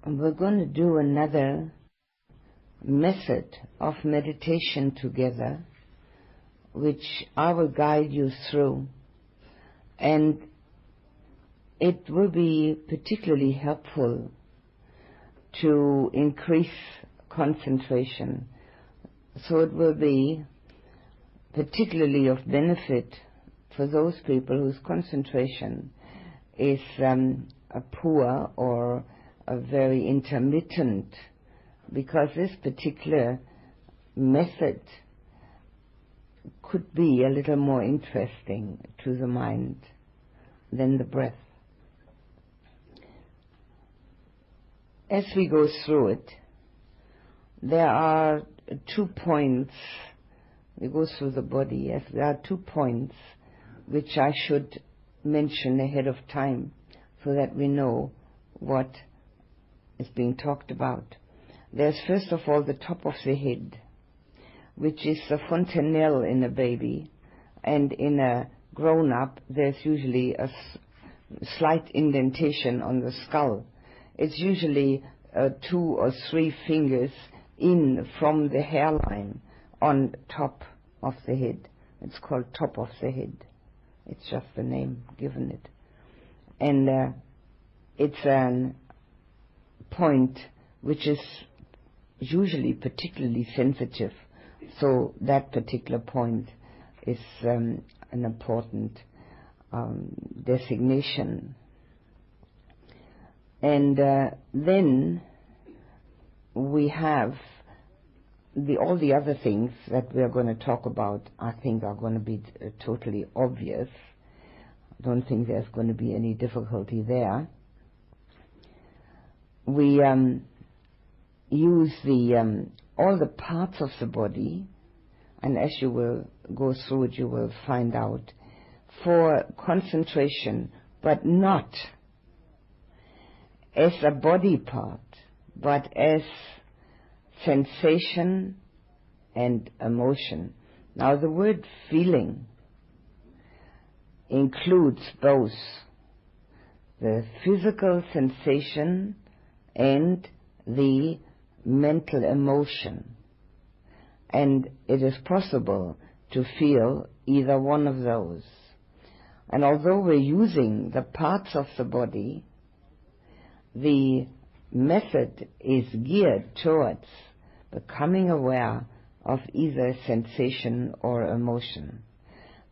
we're going to do another method of meditation together, which I will guide you through, and it will be particularly helpful to increase concentration. So it will be particularly of benefit for those people whose concentration is a poor or a very intermittent, because this particular method could be a little more interesting to the mind than the breath. As we go through it, there are 2 points. We go through the body. Yes, there are 2 points which I should mention ahead of time so that we know what is being talked about. There's first of all the top of the head, which is the fontanelle in a baby, and in a grown-up there's usually a slight indentation on the skull. It's usually 2 or 3 fingers in from the hairline on top of the head. It's called top of the head. It's just the name given it. And it's a point which is usually particularly sensitive. So that particular point is an important designation. And then we have all the other things that we are going to talk about. I think are going to be totally obvious. I don't think there's going to be any difficulty there. We use all the parts of the body, and as you will go through it, you will find out, for concentration, but not as a body part, but as sensation and emotion. Now, the word feeling includes both the physical sensation and the mental emotion. And it is possible to feel either one of those. And although we're using the parts of the body, the method is geared towards becoming aware of either sensation or emotion.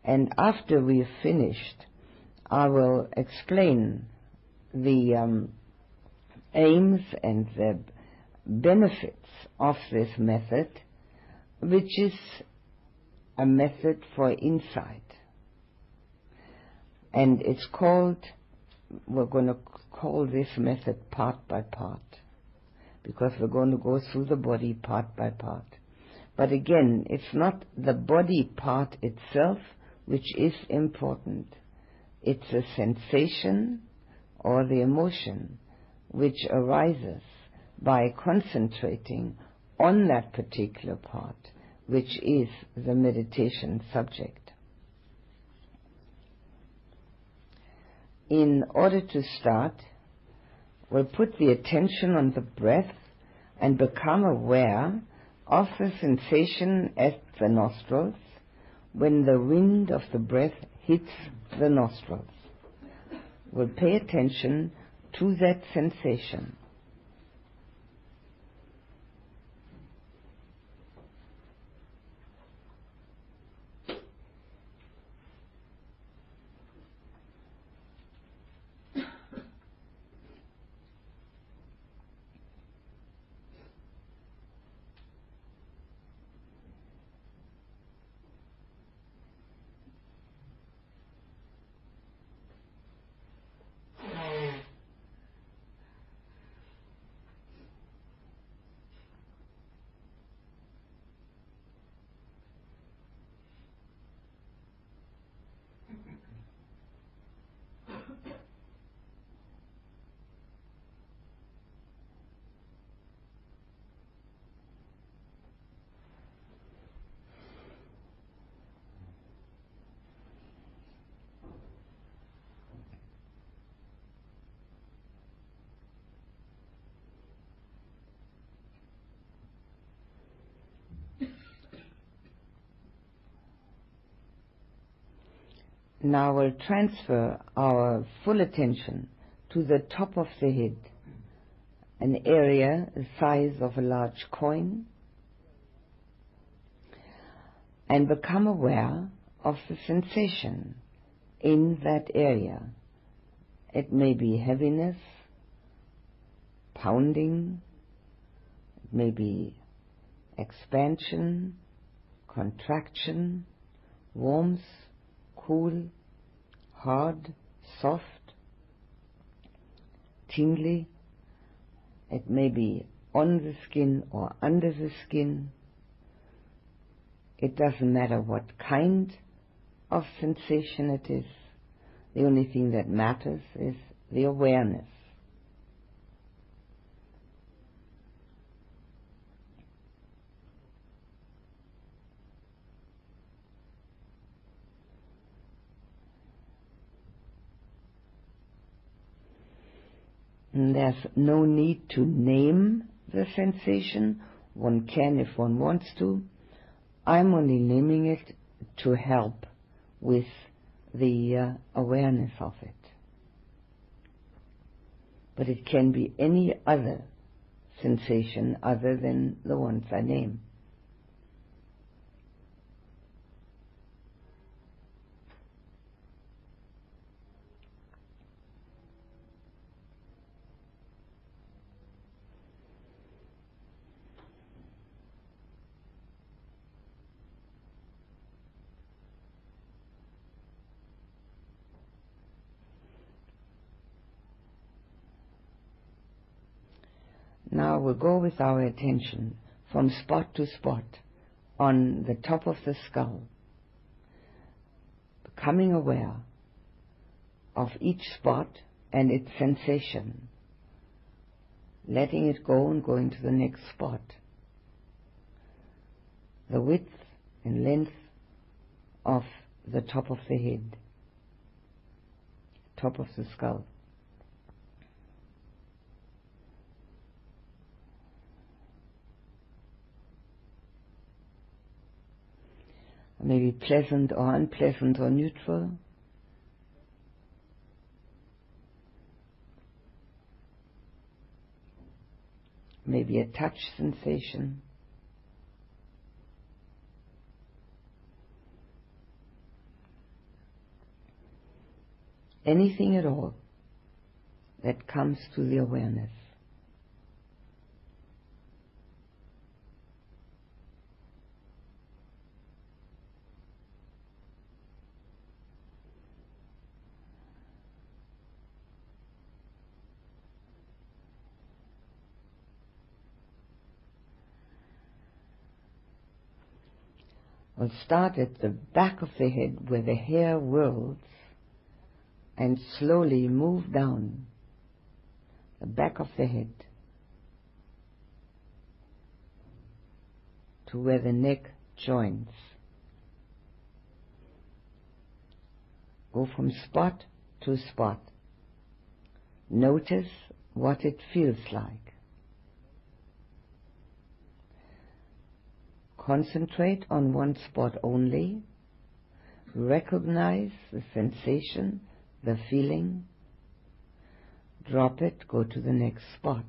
And after we've finished, I will explain the aims and the benefits of this method, which is a method for insight. And it's called, we're going to call this method part by part, because we're going to go through the body part by part. But again, it's not the body part itself which is important. It's a sensation or the emotion which arises by concentrating on that particular part, which is the meditation subject. In order to start, we'll put the attention on the breath and become aware of the sensation at the nostrils when the wind of the breath hits the nostrils. We'll pay attention to that sensation. Now we'll transfer our full attention to the top of the head, an area the size of a large coin, and become aware of the sensation in that area. It may be heaviness, pounding, it may be expansion, contraction, warmth, cool, hard, soft, tingly. It may be on the skin or under the skin. It doesn't matter what kind of sensation it is. The only thing that matters is the awareness. And there's no need to name the sensation. One can if one wants to. I'm only naming it to help with the awareness of it. But it can be any other sensation other than the ones I name. Now we'll go with our attention from spot to spot on the top of the skull, becoming aware of each spot and its sensation, letting it go and going to the next spot. The width and length of the top of the head, top of the skull. Maybe pleasant or unpleasant or neutral. Maybe a touch sensation. Anything at all that comes to the awareness. We'll start at the back of the head where the hair whirls and slowly move down the back of the head to where the neck joins. Go from spot to spot. Notice what it feels like. Concentrate on one spot only. Recognize the sensation, the feeling. Drop it, go to the next spot.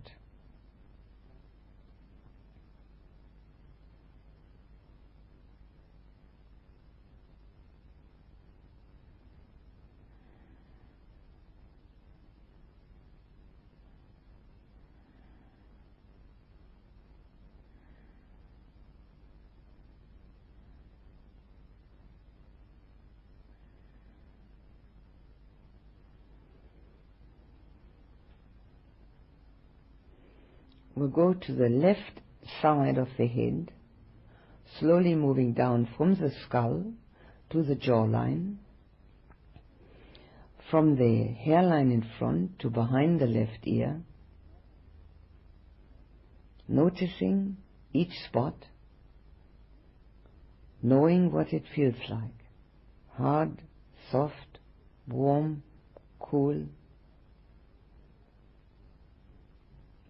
We'll go to the left side of the head, slowly moving down from the skull to the jawline, from the hairline in front to behind the left ear, noticing each spot, knowing what it feels like. Hard, soft, warm, cool,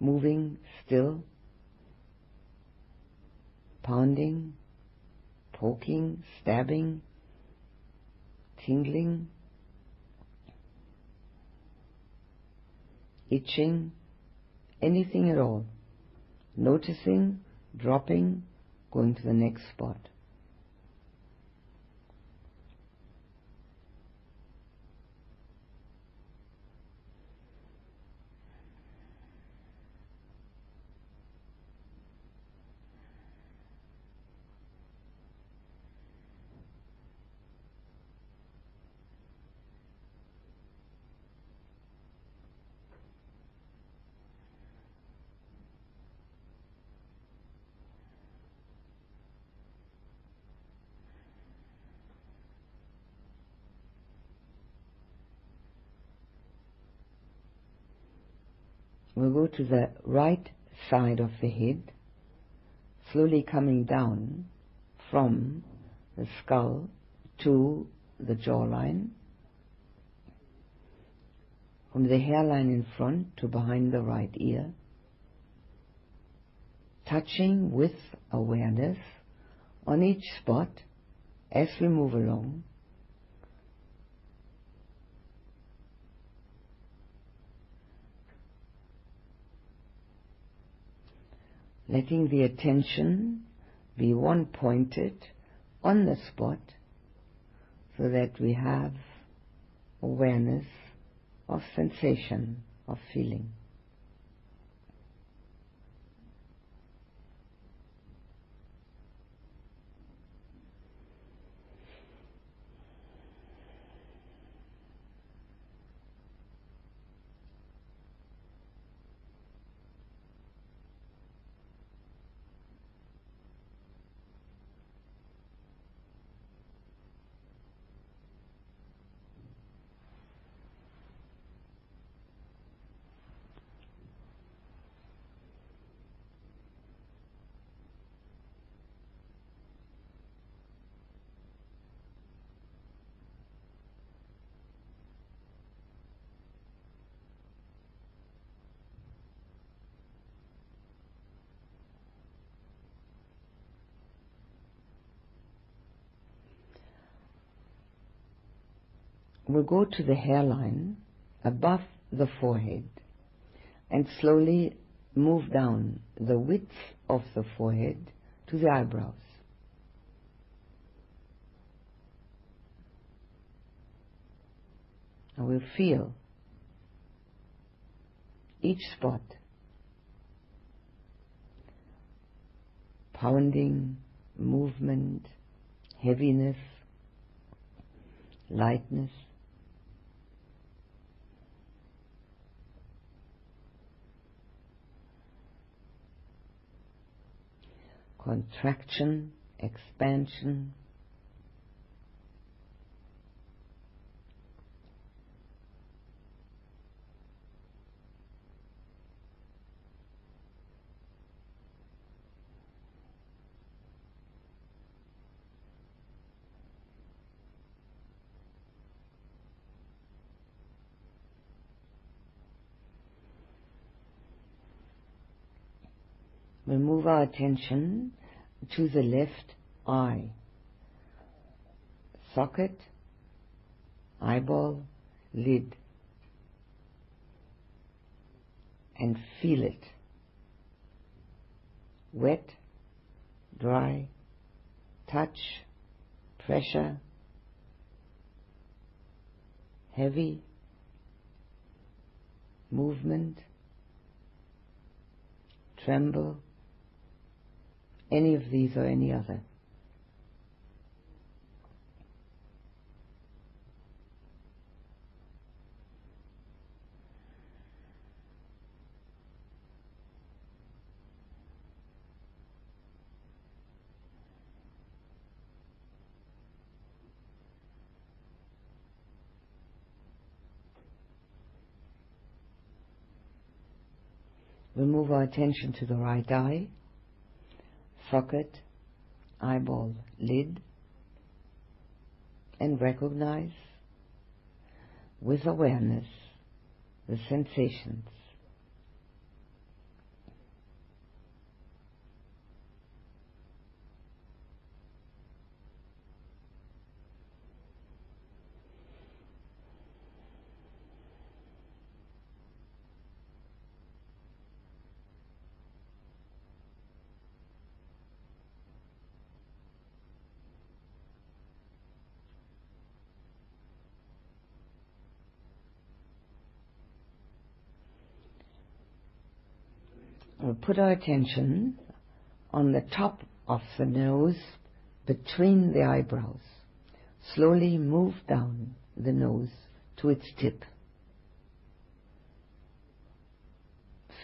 moving, still, pounding, poking, stabbing, tingling, itching, anything at all. Noticing, dropping, going to the next spot. We'll go to the right side of the head, slowly coming down from the skull to the jawline, from the hairline in front to behind the right ear, touching with awareness on each spot as we move along. Letting the attention be one-pointed on the spot so that we have awareness of sensation, of feeling. We'll go to the hairline above the forehead and slowly move down the width of the forehead to the eyebrows. And we'll feel each spot pounding, movement, heaviness, lightness. Contraction, expansion. We'll move our attention to the left eye, socket, eyeball, lid, and feel it. Wet, dry, touch, pressure, heavy, movement, tremble, any of these or any other. We'll move our attention to the right eye, socket, eyeball, lid, and recognize with awareness the sensations. We'll put our attention on the top of the nose, between the eyebrows. Slowly move down the nose to its tip.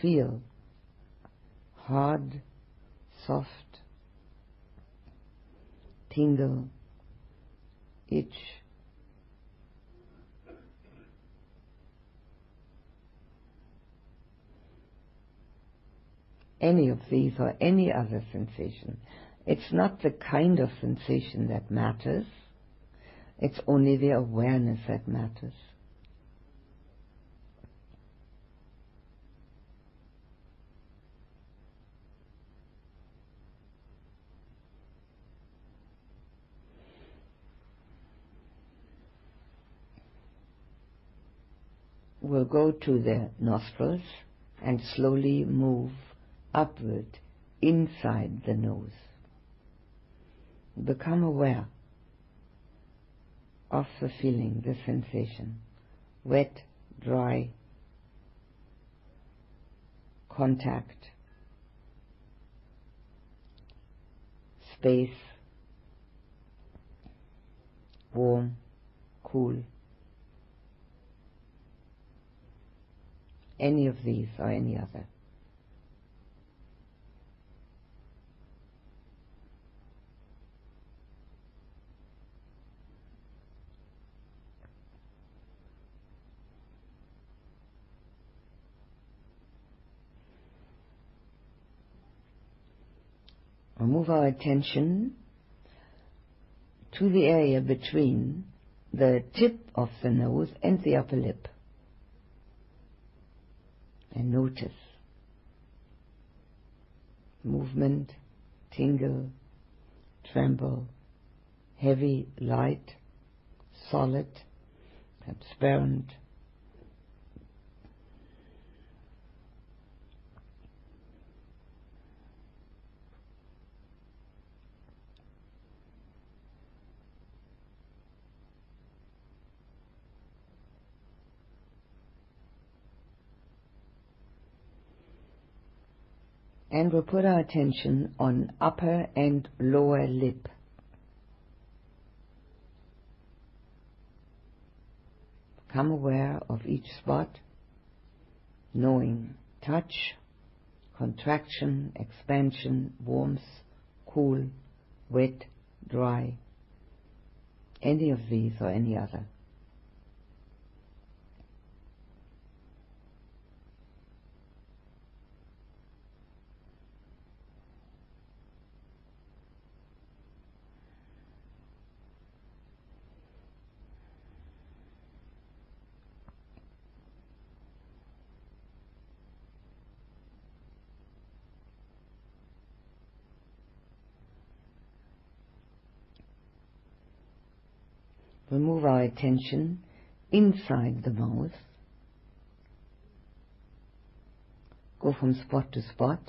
Feel hard, soft, tingle, itch. Any of these or any other sensation. It's not the kind of sensation that matters. It's only the awareness that matters. We'll go to the nostrils and slowly move upward inside the nose. Become aware of the feeling, the sensation. Wet, dry, contact, space, warm, cool. Any of these or any other. We'll move our attention to the area between the tip of the nose and the upper lip. And notice movement, tingle, tremble, heavy, light, solid, transparent. And we'll put our attention on upper and lower lip. Become aware of each spot, knowing touch, contraction, expansion, warmth, cool, wet, dry, any of these or any other. We'll move our attention inside the mouth. Go from spot to spot.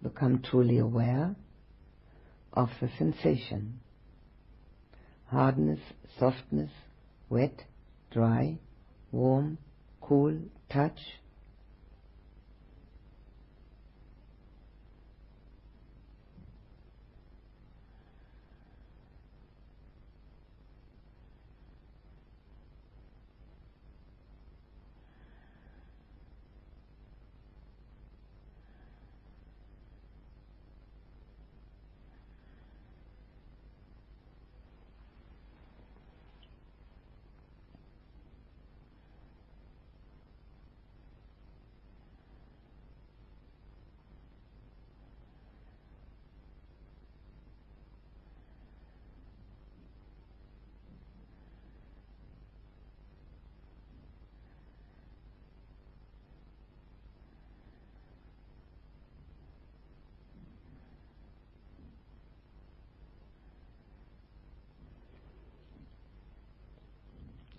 Become truly aware of the sensation. Hardness, softness, wet, dry, warm, cool, touch.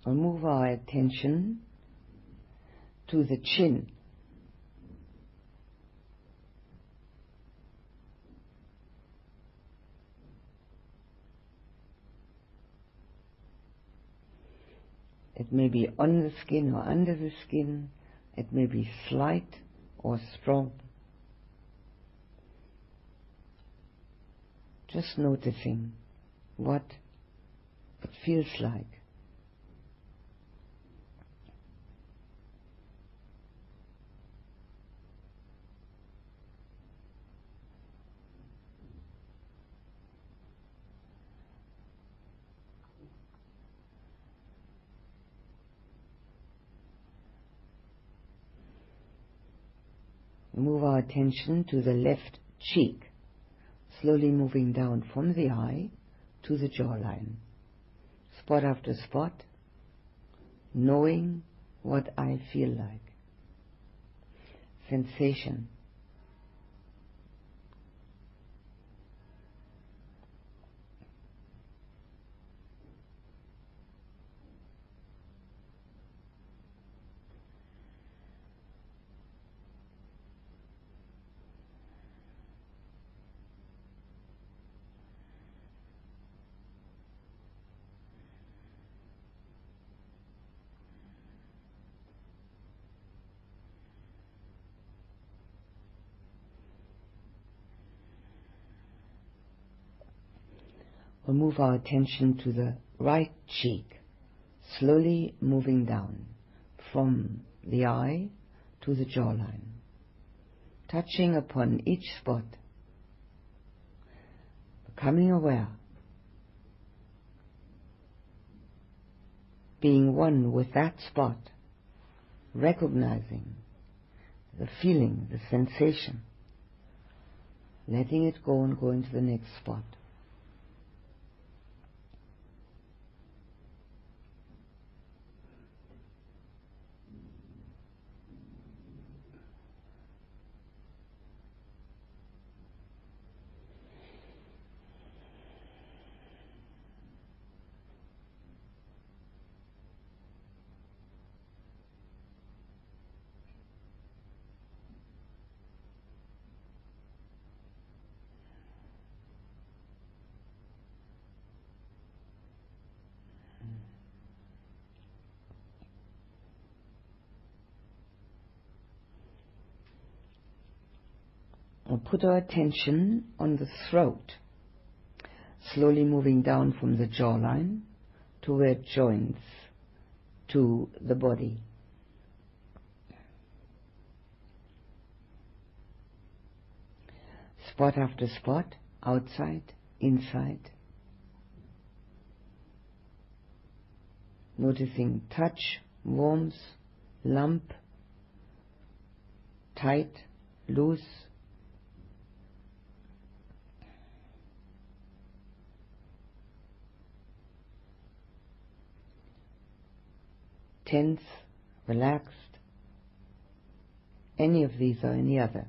We'll move our attention to the chin. It may be on the skin or under the skin. It may be slight or strong. Just noticing what it feels like. Move our attention to the left cheek, slowly moving down from the eye to the jawline, spot after spot, knowing what I feel like. Sensation. We'll move our attention to the right cheek, slowly moving down from the eye to the jawline, touching upon each spot, becoming aware, being one with that spot, recognizing the feeling, the sensation, letting it go and going to the next spot. We'll put our attention on the throat, slowly moving down from the jawline to where it joins to the body. Spot after spot, outside, inside. Noticing touch, warmth, lump, tight, loose. Tense, relaxed, any of these or any other.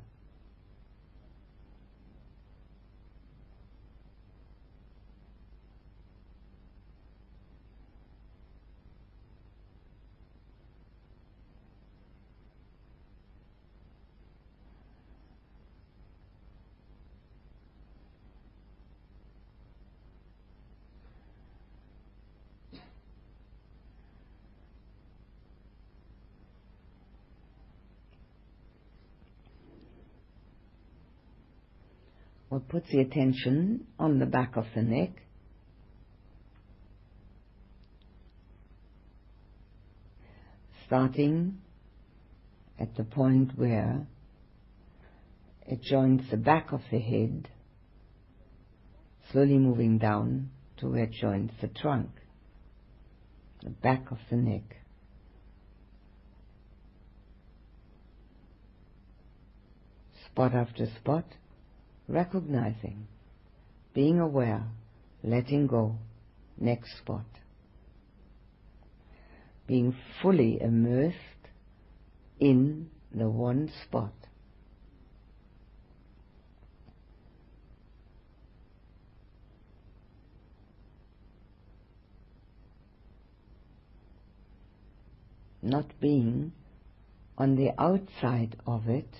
We'll put the attention on the back of the neck, starting at the point where it joins the back of the head, slowly moving down to where it joins the trunk, the back of the neck. Spot after spot, recognizing, being aware, letting go, next spot. Being fully immersed in the one spot. Not being on the outside of it,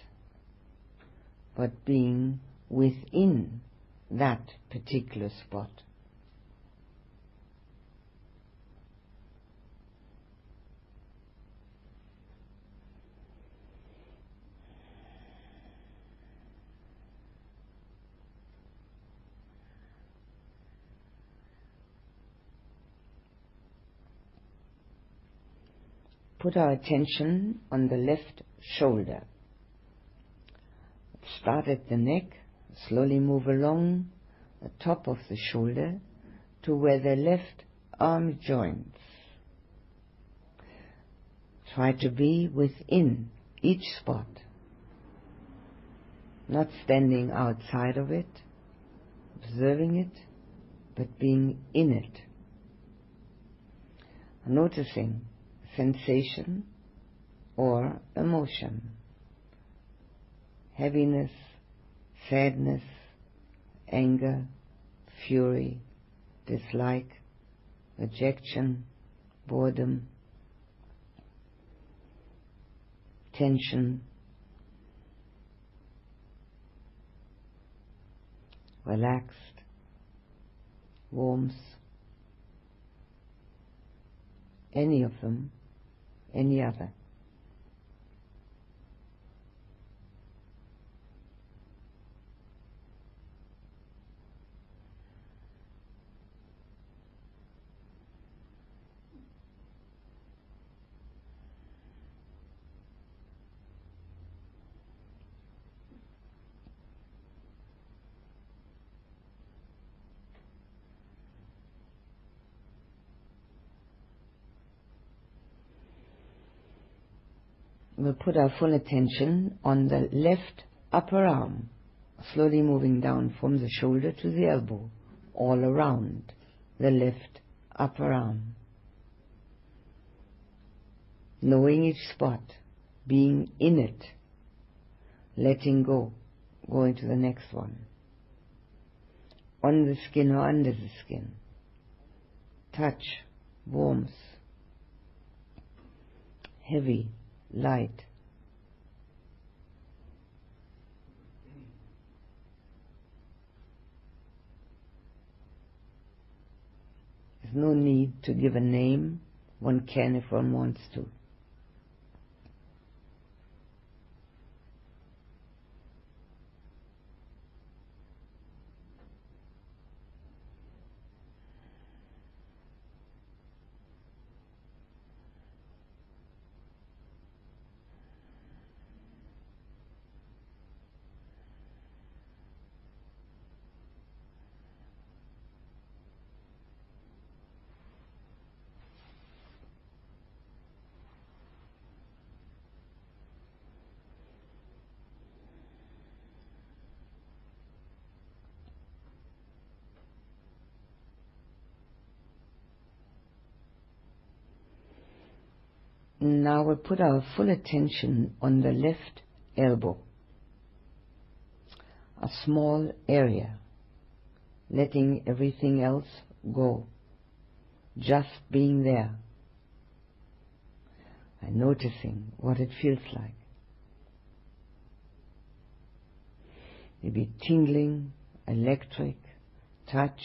but being within that particular spot. put our attention on the left shoulder. Start at the neck, slowly move along the top of the shoulder to where the left arm joins. Try to be within each spot, not standing outside of it, observing it, but being in it. Noticing sensation or emotion, heaviness, sadness, anger, fury, dislike, rejection, boredom, tension, relaxed, warmth, any of them, any other. We'll put our full attention on the left upper arm, slowly moving down from the shoulder to the elbow, all around the left upper arm. Knowing each spot, being in it, letting go, going to the next one. On the skin or under the skin. Touch, warmth, heavy, light. There's no need to give a name. One can if one wants to. Now we'll put our full attention on the left elbow, a small area, letting everything else go, just being there and noticing what it feels like. Maybe tingling, electric, touch,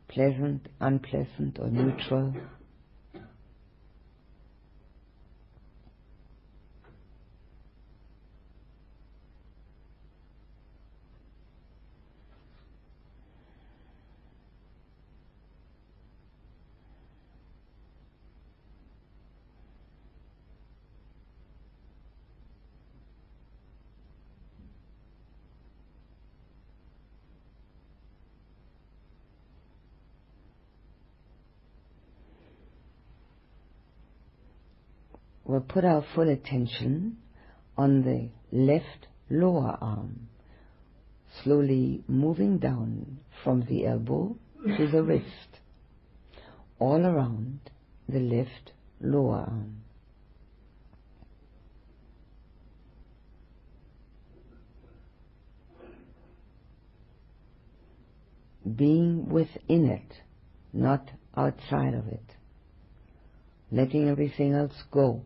pleasant, unpleasant, or neutral. We'll put our full attention on the left lower arm, slowly moving down from the elbow to the wrist, all around the left lower arm. Being within it, not outside of it, letting everything else go.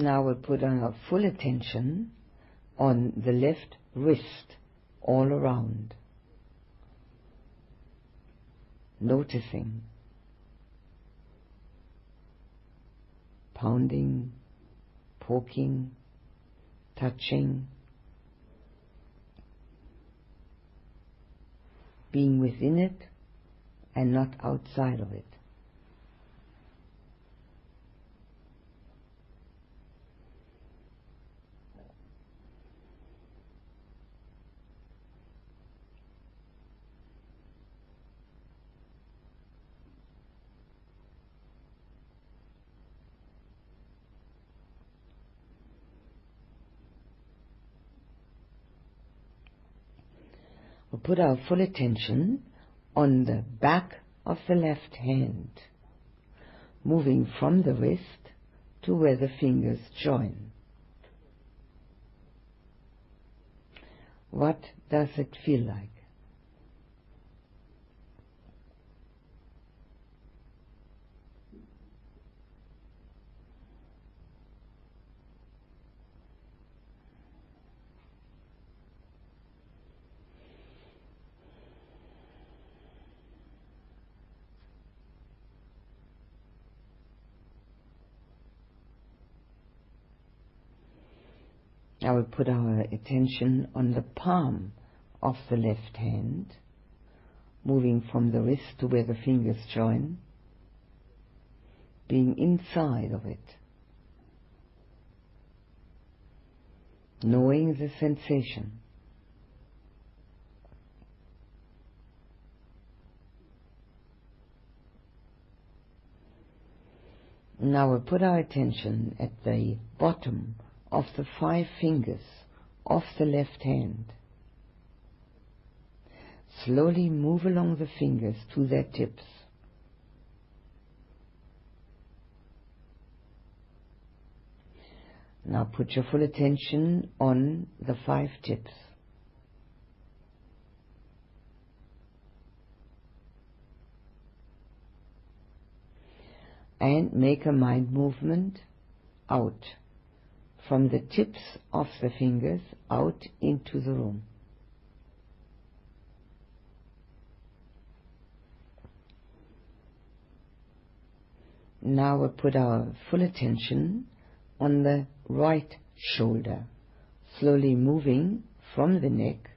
Now we'll put our full attention on the left wrist all around, noticing, pounding, poking, touching, being within it and not outside of it. We'll put our full attention on the back of the left hand, moving from the wrist to where the fingers join. What does it feel like? Now we put our attention on the palm of the left hand, moving from the wrist to where the fingers join, being inside of it, knowing the sensation. Now we put our attention at the bottom of the 5 fingers of the left hand. Slowly move along the fingers to their tips. Now put your full attention on the 5 tips. And make a mind movement out from the tips of the fingers out into the room. Now we'll put our full attention on the right shoulder, slowly moving from the neck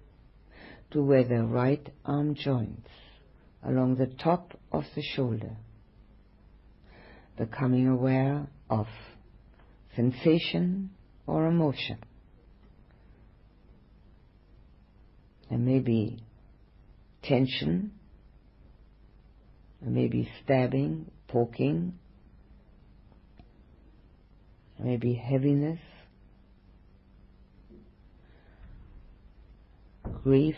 to where the right arm joins, along the top of the shoulder, becoming aware of sensation or emotion. And maybe tension, and maybe stabbing, poking, maybe heaviness, grief,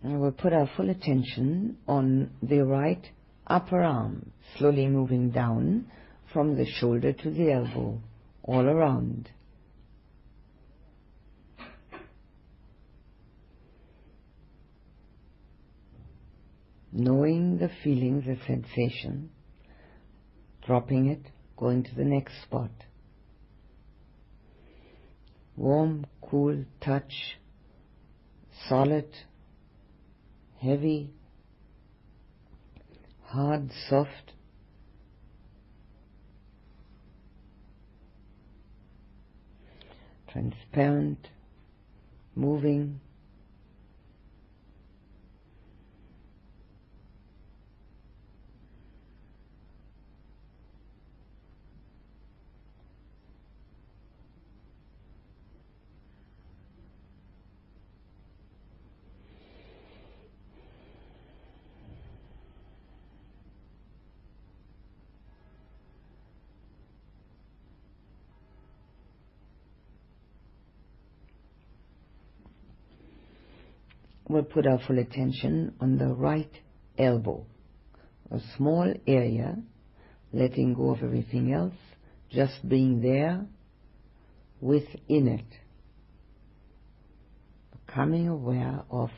and we'll put our full attention on the right upper arm, slowly moving down from the shoulder to the elbow, all around. Knowing the feeling, the sensation, dropping it, going to the next spot. Warm, cool touch, solid, heavy, hard, soft, transparent, moving, we'll put our full attention on the right elbow, a small area, letting go of everything else, just being there within it, becoming aware of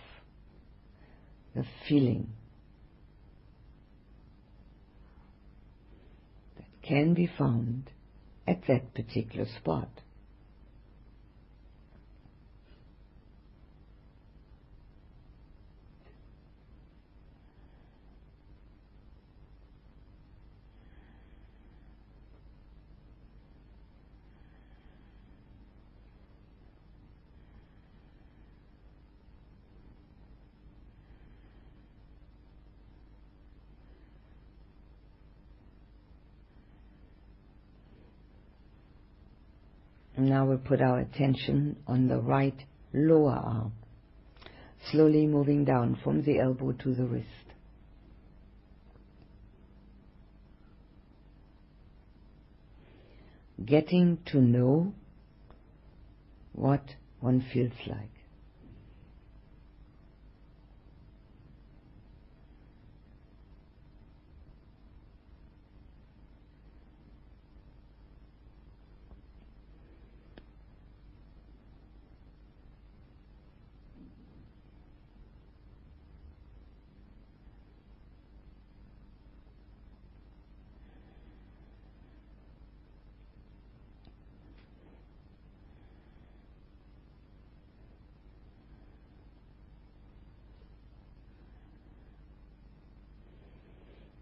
the feeling that can be found at that particular spot. Now we'll put our attention on the right lower arm, slowly moving down from the elbow to the wrist. Getting to know what one feels like.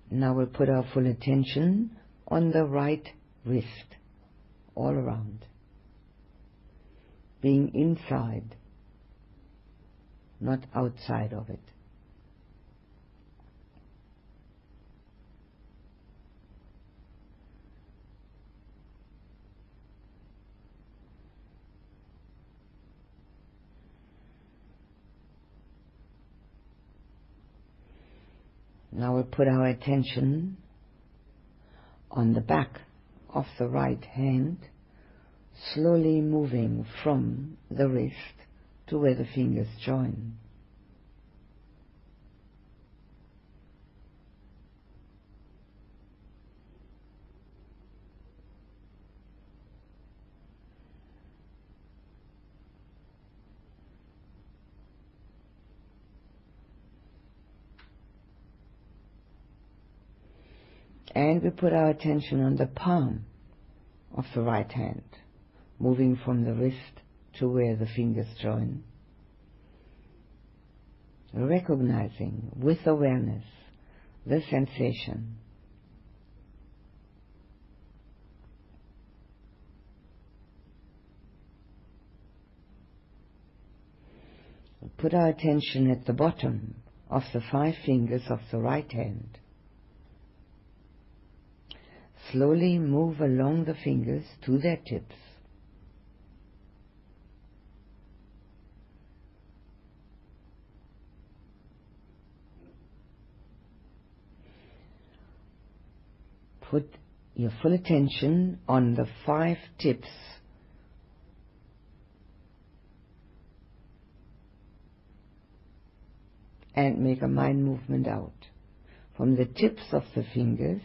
Now we'll put our full attention on the right wrist, all around, being inside, not outside of it. Now we'll put our attention on the back of the right hand, slowly moving from the wrist to where the fingers join. And we put our attention on the palm of the right hand, moving from the wrist to where the fingers join. Recognizing with awareness the sensation. We put our attention at the bottom of the 5 fingers of the right hand. Slowly move along the fingers to their tips. Put your full attention on the 5 tips and make a mind movement out. From the tips of the fingers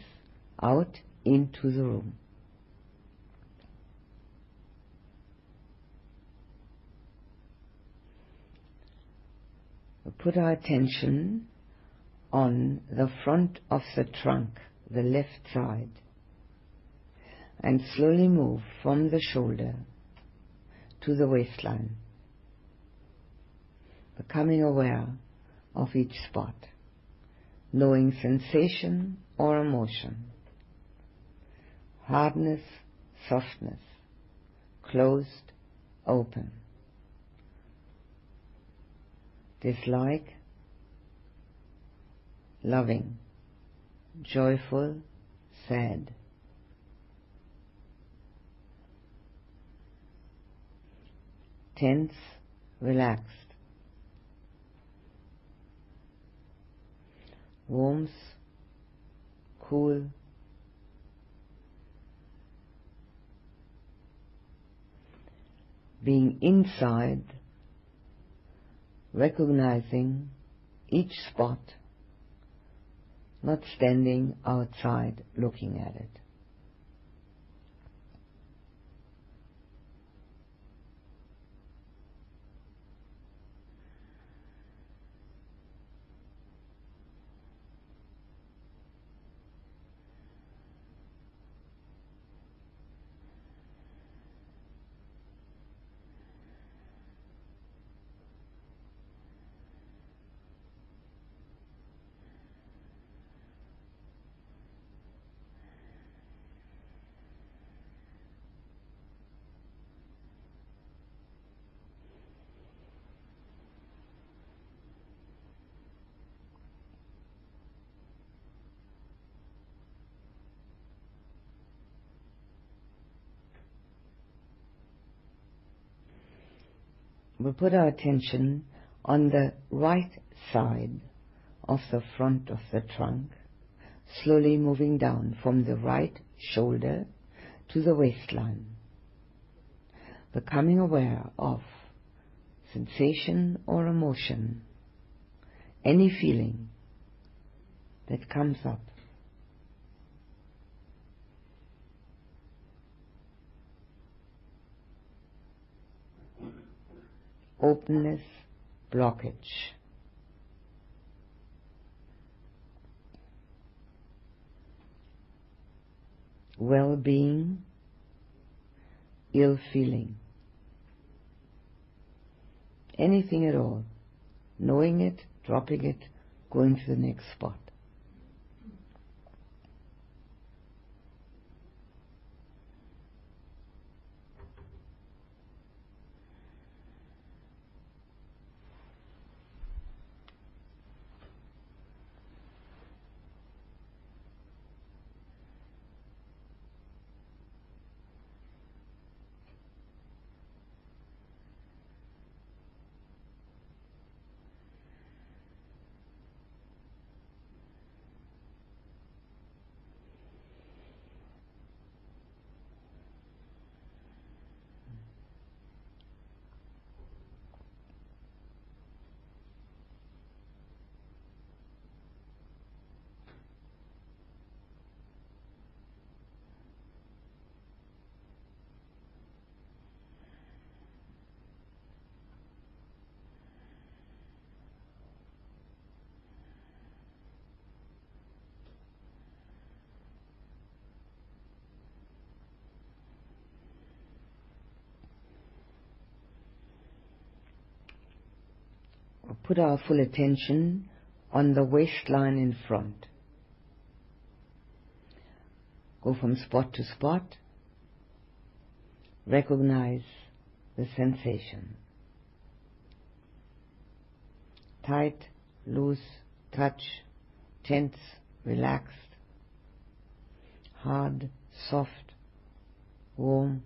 out into the room. We put our attention on the front of the trunk, the left side, and slowly move from the shoulder to the waistline, becoming aware of each spot, knowing sensation or emotion. Hardness, softness, closed, open. Dislike, loving, joyful, sad. Tense, relaxed. Warmth, cool, being inside recognizing each spot, not standing outside looking at it. We'll put our attention on the right side of the front of the trunk, slowly moving down from the right shoulder to the waistline, becoming aware of sensation or emotion, any feeling that comes up. Openness, blockage. Well-being, ill feeling. Anything at all. Knowing it, dropping it, going to the next spot. Put our full attention on the waistline in front. Go from spot to spot. Recognize the sensation. Tight, loose, touch, tense, relaxed, hard, soft, warm.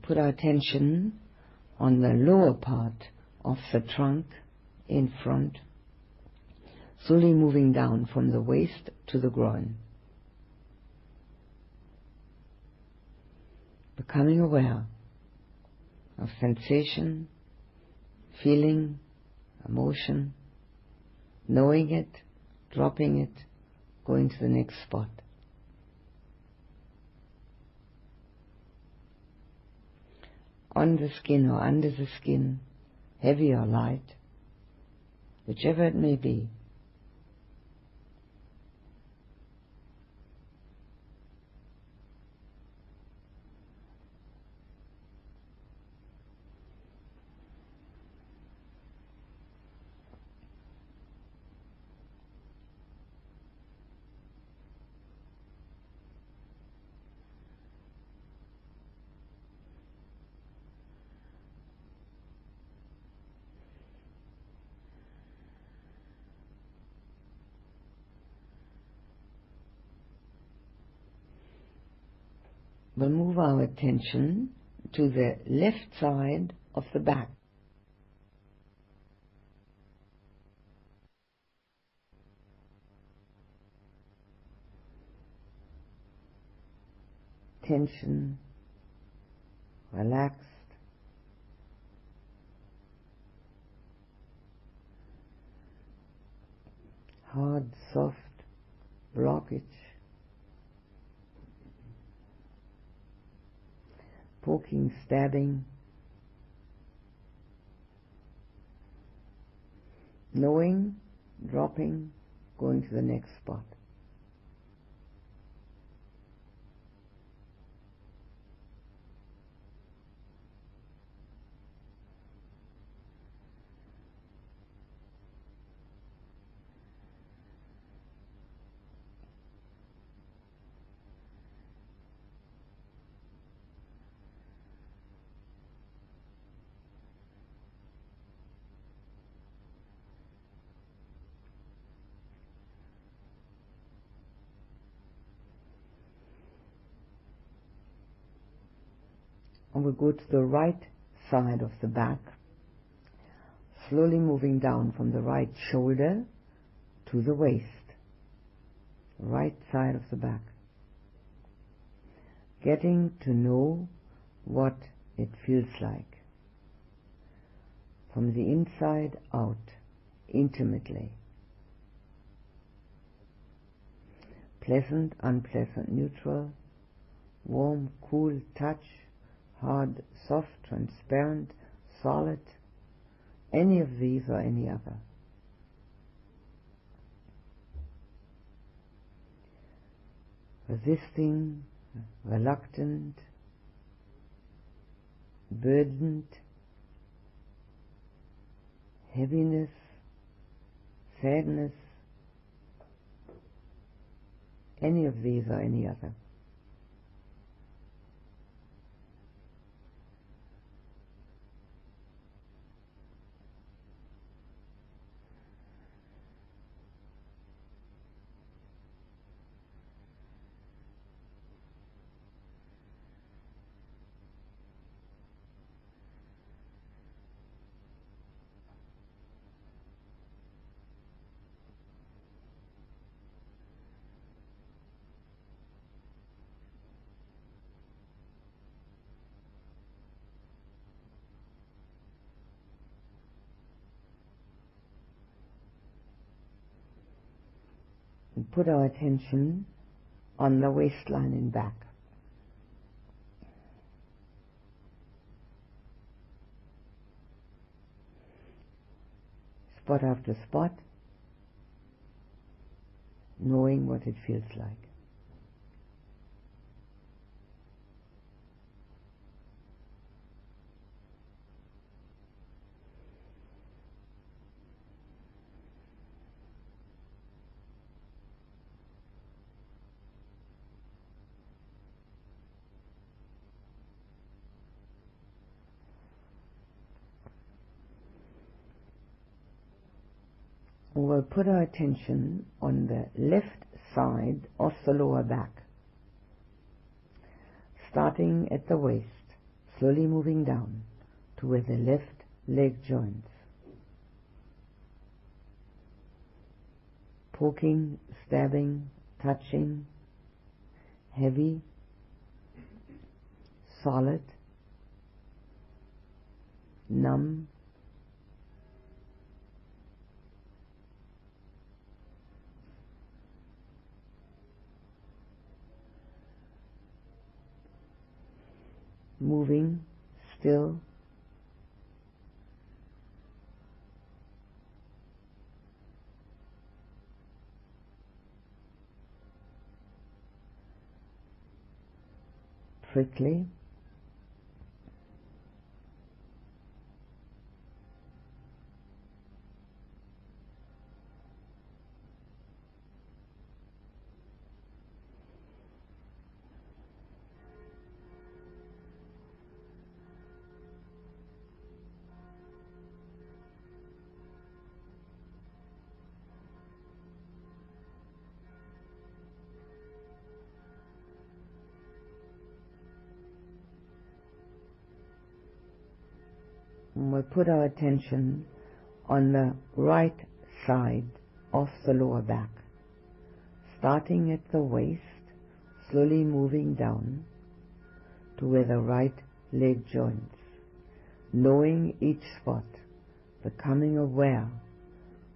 Put our attention on the lower part of the trunk in front, slowly moving down from the waist to the groin. Becoming aware of sensation, feeling, emotion, knowing it, dropping it, going to the next spot. On the skin or under the skin, heavy or light, whichever it may be. We'll move our attention to the left side of the back. Tension, relaxed, hard, soft, blockage, poking, stabbing, knowing, dropping, going to the next spot. And we'll go to the right side of the back, slowly moving down from the right shoulder to the waist, right side of the back, getting to know what it feels like from the inside out, intimately. Pleasant, unpleasant, neutral, warm, cool, touch, hard, soft, transparent, solid, any of these or any other. Resisting, reluctant, burdened, heaviness, sadness, any of these or any other. And put our attention on the waistline and back. Spot after spot, knowing what it feels like. We'll put our attention on the left side of the lower back, starting at the waist, slowly moving down to where the left leg joins. Poking, stabbing, touching, heavy, solid, numb, moving, still, prickly, we'll put our attention on the right side of the lower back, starting at the waist, slowly moving down to where the right leg joins, knowing each spot, becoming aware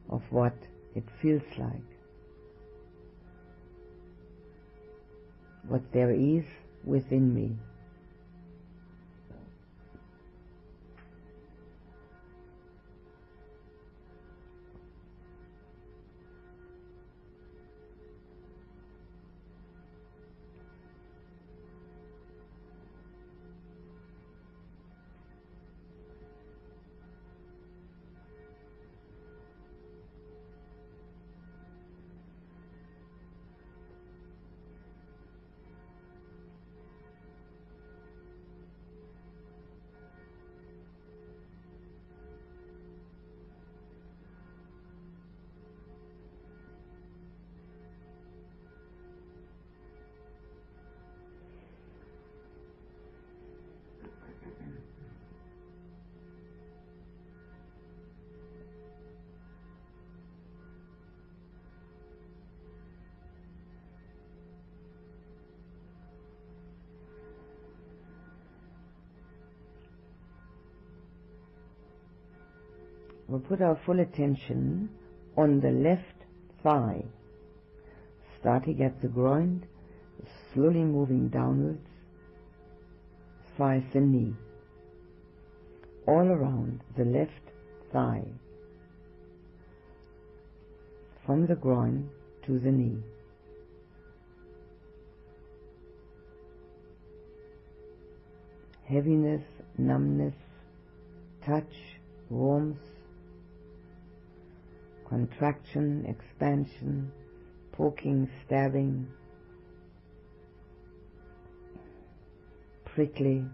of what it feels like, what there is within me. We'll put our full attention on the left thigh, starting at the groin, slowly moving downwards as far as the knee, all around the left thigh, from the groin to the knee. Heaviness, numbness, touch, warmth, contraction, expansion, poking, stabbing, prickly,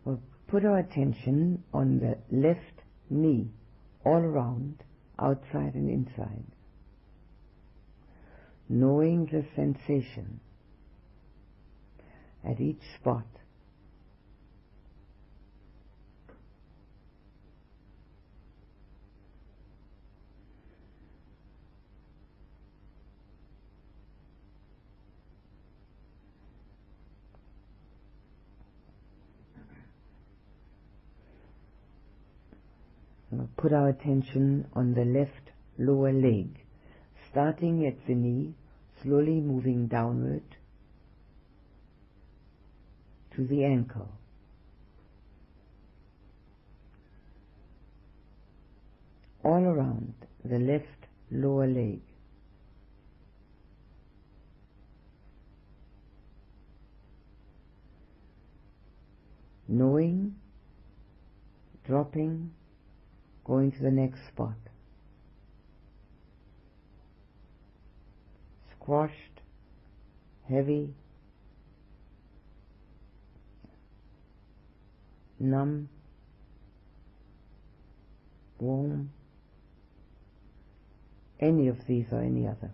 we'll put our attention on the left knee, all around, outside and inside, knowing the sensation at each spot. We'll put our attention on the left lower leg, starting at the knee, slowly moving downward to the ankle. All around the left lower leg. Knowing, dropping, going to the next spot. Squashed, heavy, numb, warm, any of these or any other.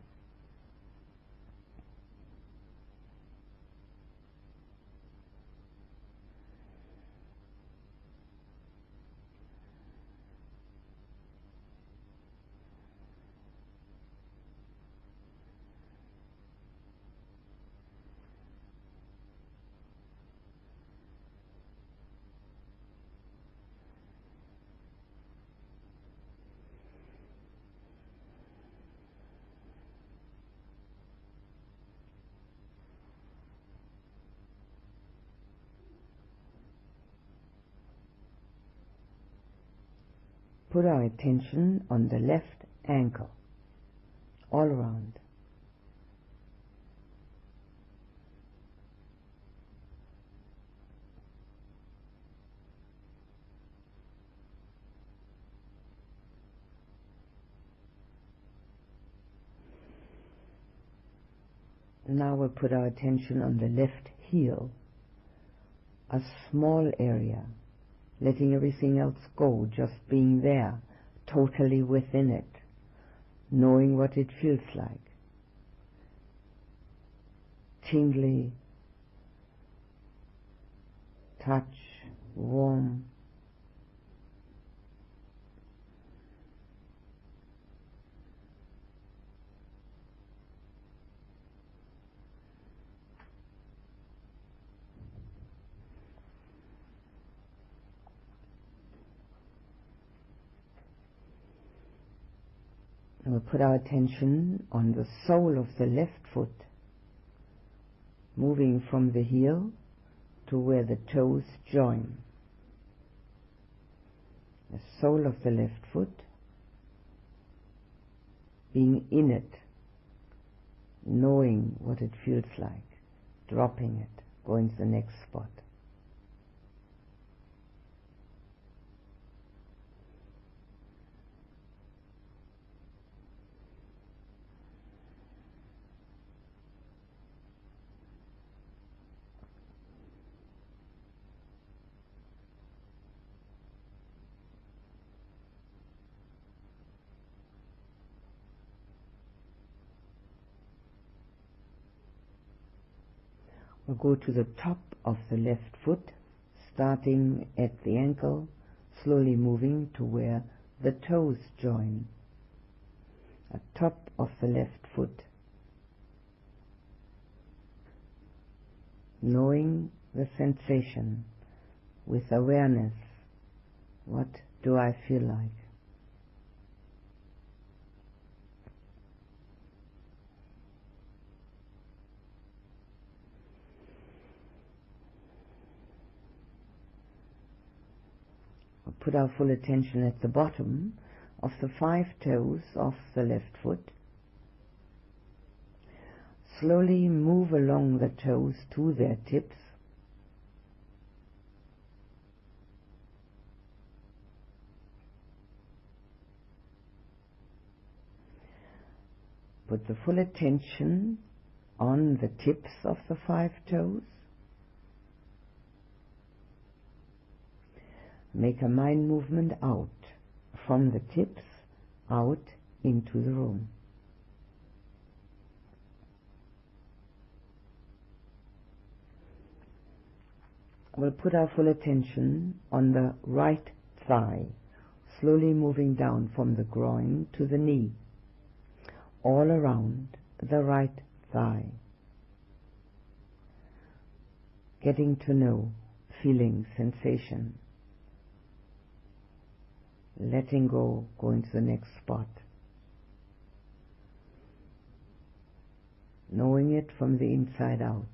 put our attention on the left ankle, all around. Now we'll put our attention on the left heel, a small area, letting everything else go, just being there, totally within it, knowing what it feels like. Tingly, touch, warm. And we'll put our attention on the sole of the left foot, moving from the heel to where the toes join. The sole of the left foot, being in it, knowing what it feels like, dropping it, going to the next spot. We'll go to the top of the left foot, starting at the ankle, slowly moving to where the toes join. The top of the left foot, knowing the sensation with awareness. What do I feel like? Put our full attention at the bottom of the 5 toes of the left foot. Slowly move along the toes to their tips. Put the full attention on the tips of the 5 toes. Make a mind movement out from the tips, out into the room. We'll put our full attention on the right thigh, slowly moving down from the groin to the knee, all around the right thigh. Getting to know, feeling, sensation. Letting go, going to the next spot. Knowing it from the inside out.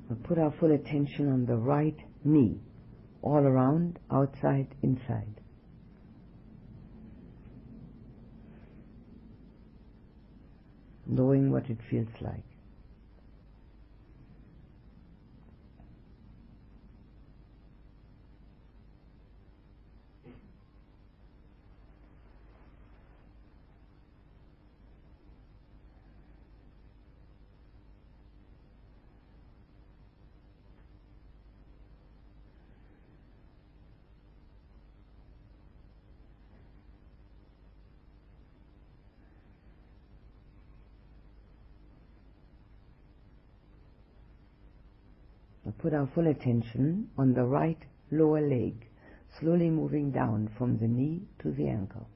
We'll put our full attention on the right knee, all around, outside, inside. Knowing what it feels like. Put our full attention on the right lower leg, slowly moving down from the knee to the ankle.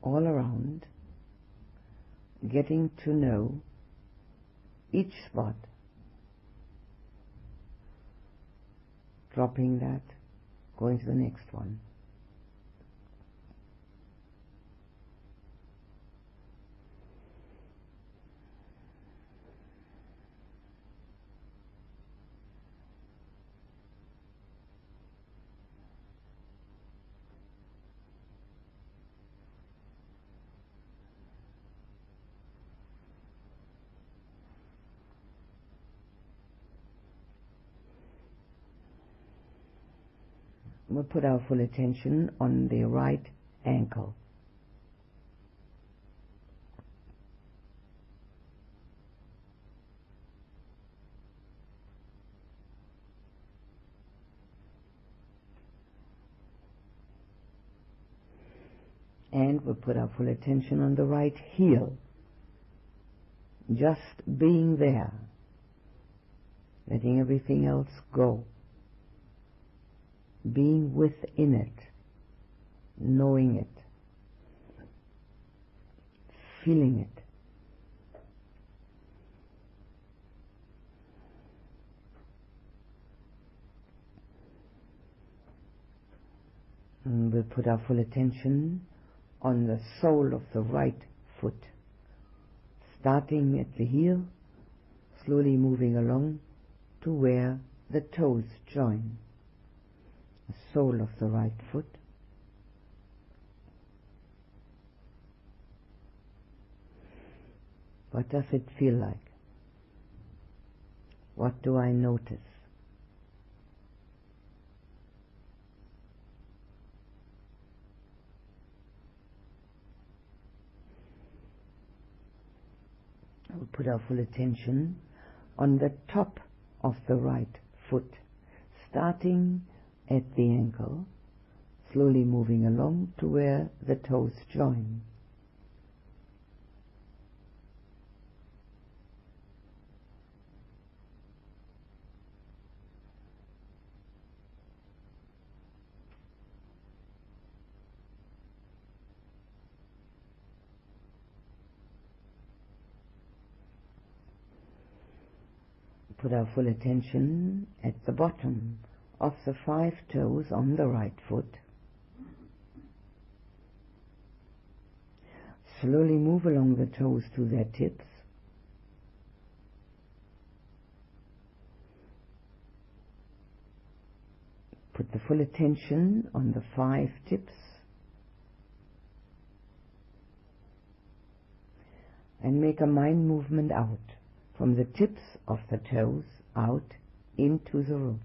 All around, getting to know each spot, dropping that, going to the next one. We'll put our full attention on the right ankle. And we'll put our full attention on the right heel. Just being there, letting everything else go. Being within it, knowing it, feeling it. And we'll put our full attention on the sole of the right foot, starting at the heel, slowly moving along to where the toes join. The sole of the right foot. What does it feel like? What do I notice? We'll put our full attention on the top of the right foot, starting at the ankle, slowly moving along to where the toes join. Put our full attention at the bottom of the 5 toes on the right foot. Slowly move along the toes to their tips. Put the full attention on the 5 tips and make a mind movement out from the tips of the toes out into the room.